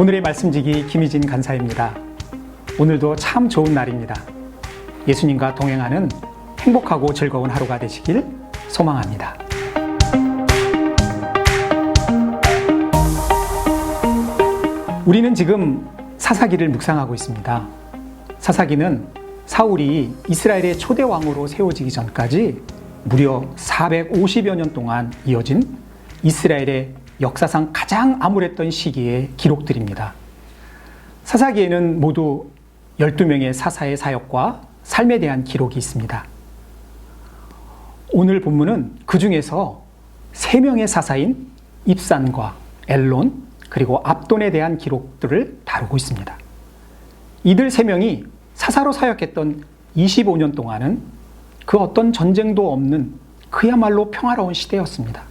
오늘의 말씀지기 김희진 간사입니다. 오늘도 참 좋은 날입니다. 예수님과 동행하는 행복하고 즐거운 하루가 되시길 소망합니다. 우리는 지금 사사기를 묵상하고 있습니다. 사사기는 사울이 이스라엘의 초대 왕으로 세워지기 전까지 무려 450여 년 동안 이어진 이스라엘의 역사상 가장 암울했던 시기의 기록들입니다. 사사기에는 모두 12명의 사사의 사역과 삶에 대한 기록이 있습니다. 오늘 본문은 그 중에서 3명의 사사인 입산과 엘론 그리고 압돈에 대한 기록들을 다루고 있습니다. 이들 3명이 사사로 사역했던 25년 동안은 그 어떤 전쟁도 없는 그야말로 평화로운 시대였습니다.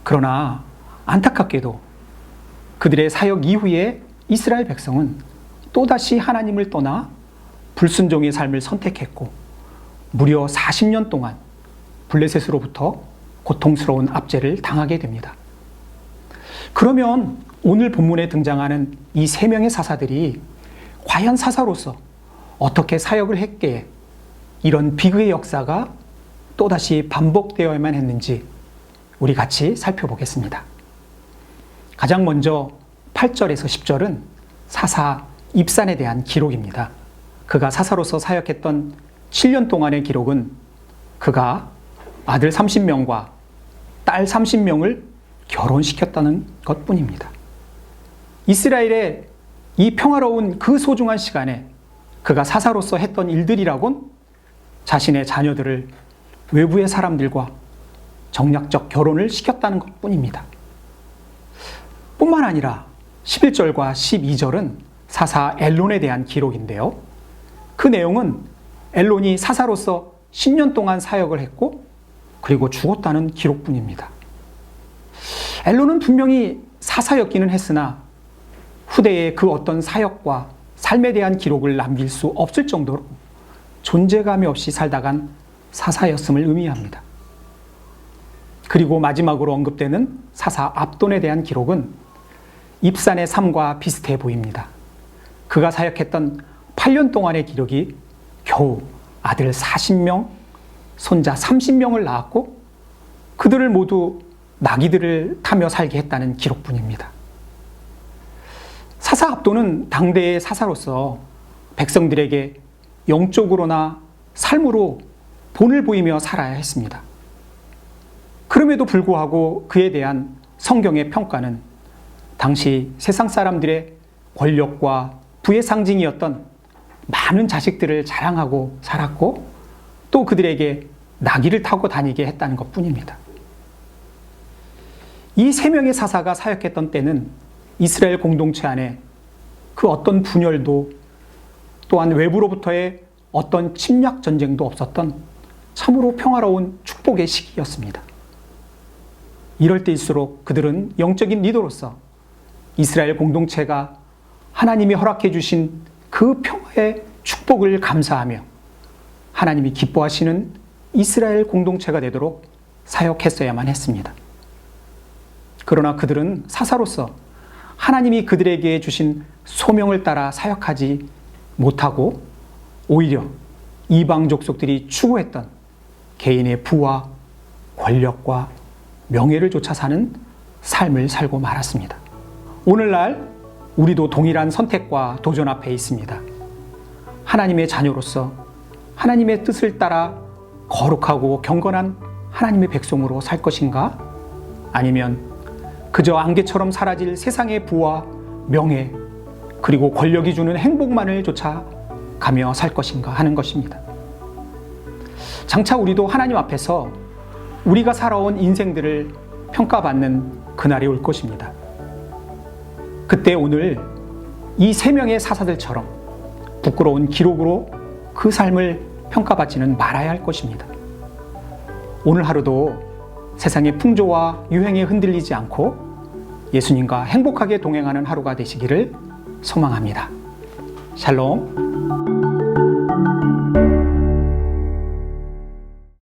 그러나 안타깝게도 그들의 사역 이후에 이스라엘 백성은 또다시 하나님을 떠나 불순종의 삶을 선택했고 무려 40년 동안 블레셋으로부터 고통스러운 압제를 당하게 됩니다. 그러면 오늘 본문에 등장하는 이 3명의 사사들이 과연 사사로서 어떻게 사역을 했기에 이런 비극의 역사가 또다시 반복되어야만 했는지 우리 같이 살펴보겠습니다. 가장 먼저 8절에서 10절은 사사 입산에 대한 기록입니다. 그가 사사로서 사역했던 7년 동안의 기록은 그가 아들 30명과 딸 30명을 결혼시켰다는 것뿐입니다. 이스라엘의 이 평화로운 그 소중한 시간에 그가 사사로서 했던 일들이라곤 자신의 자녀들을 외부의 사람들과 정략적 결혼을 시켰다는 것뿐입니다. 뿐만 아니라 11절과 12절은 사사 엘론에 대한 기록인데요. 그 내용은 엘론이 사사로서 10년 동안 사역을 했고 그리고 죽었다는 기록뿐입니다. 엘론은 분명히 사사였기는 했으나 후대에 그 어떤 사역과 삶에 대한 기록을 남길 수 없을 정도로 존재감이 없이 살다간 사사였음을 의미합니다. 그리고 마지막으로 언급되는 사사 압돈에 대한 기록은 입산의 삶과 비슷해 보입니다. 그가 사역했던 8년 동안의 기록이 겨우 아들 40명, 손자 30명을 낳았고 그들을 모두 나귀들을 타며 살게 했다는 기록뿐입니다. 사사 압돈은 당대의 사사로서 백성들에게 영적으로나 삶으로 본을 보이며 살아야 했습니다. 그럼에도 불구하고 그에 대한 성경의 평가는 당시 세상 사람들의 권력과 부의 상징이었던 많은 자식들을 자랑하고 살았고 또 그들에게 나귀를 타고 다니게 했다는 것뿐입니다. 이 3명의 사사가 사역했던 때는 이스라엘 공동체 안에 그 어떤 분열도 또한 외부로부터의 어떤 침략 전쟁도 없었던 참으로 평화로운 축복의 시기였습니다. 이럴 때일수록 그들은 영적인 리더로서 이스라엘 공동체가 하나님이 허락해 주신 그 평화의 축복을 감사하며 하나님이 기뻐하시는 이스라엘 공동체가 되도록 사역했어야만 했습니다. 그러나 그들은 사사로서 하나님이 그들에게 주신 소명을 따라 사역하지 못하고 오히려 이방 족속들이 추구했던 개인의 부와 권력과 명예를 쫓아 사는 삶을 살고 말았습니다. 오늘날 우리도 동일한 선택과 도전 앞에 있습니다. 하나님의 자녀로서 하나님의 뜻을 따라 거룩하고 경건한 하나님의 백성으로 살 것인가? 아니면 그저 안개처럼 사라질 세상의 부와 명예 그리고 권력이 주는 행복만을 쫓아가며 살 것인가 하는 것입니다. 장차 우리도 하나님 앞에서 우리가 살아온 인생들을 평가받는 그날이 올 것입니다. 그때 오늘 이 3명의 사사들처럼 부끄러운 기록으로 그 삶을 평가받지는 말아야 할 것입니다. 오늘 하루도 세상의 풍조와 유행에 흔들리지 않고 예수님과 행복하게 동행하는 하루가 되시기를 소망합니다. 샬롬.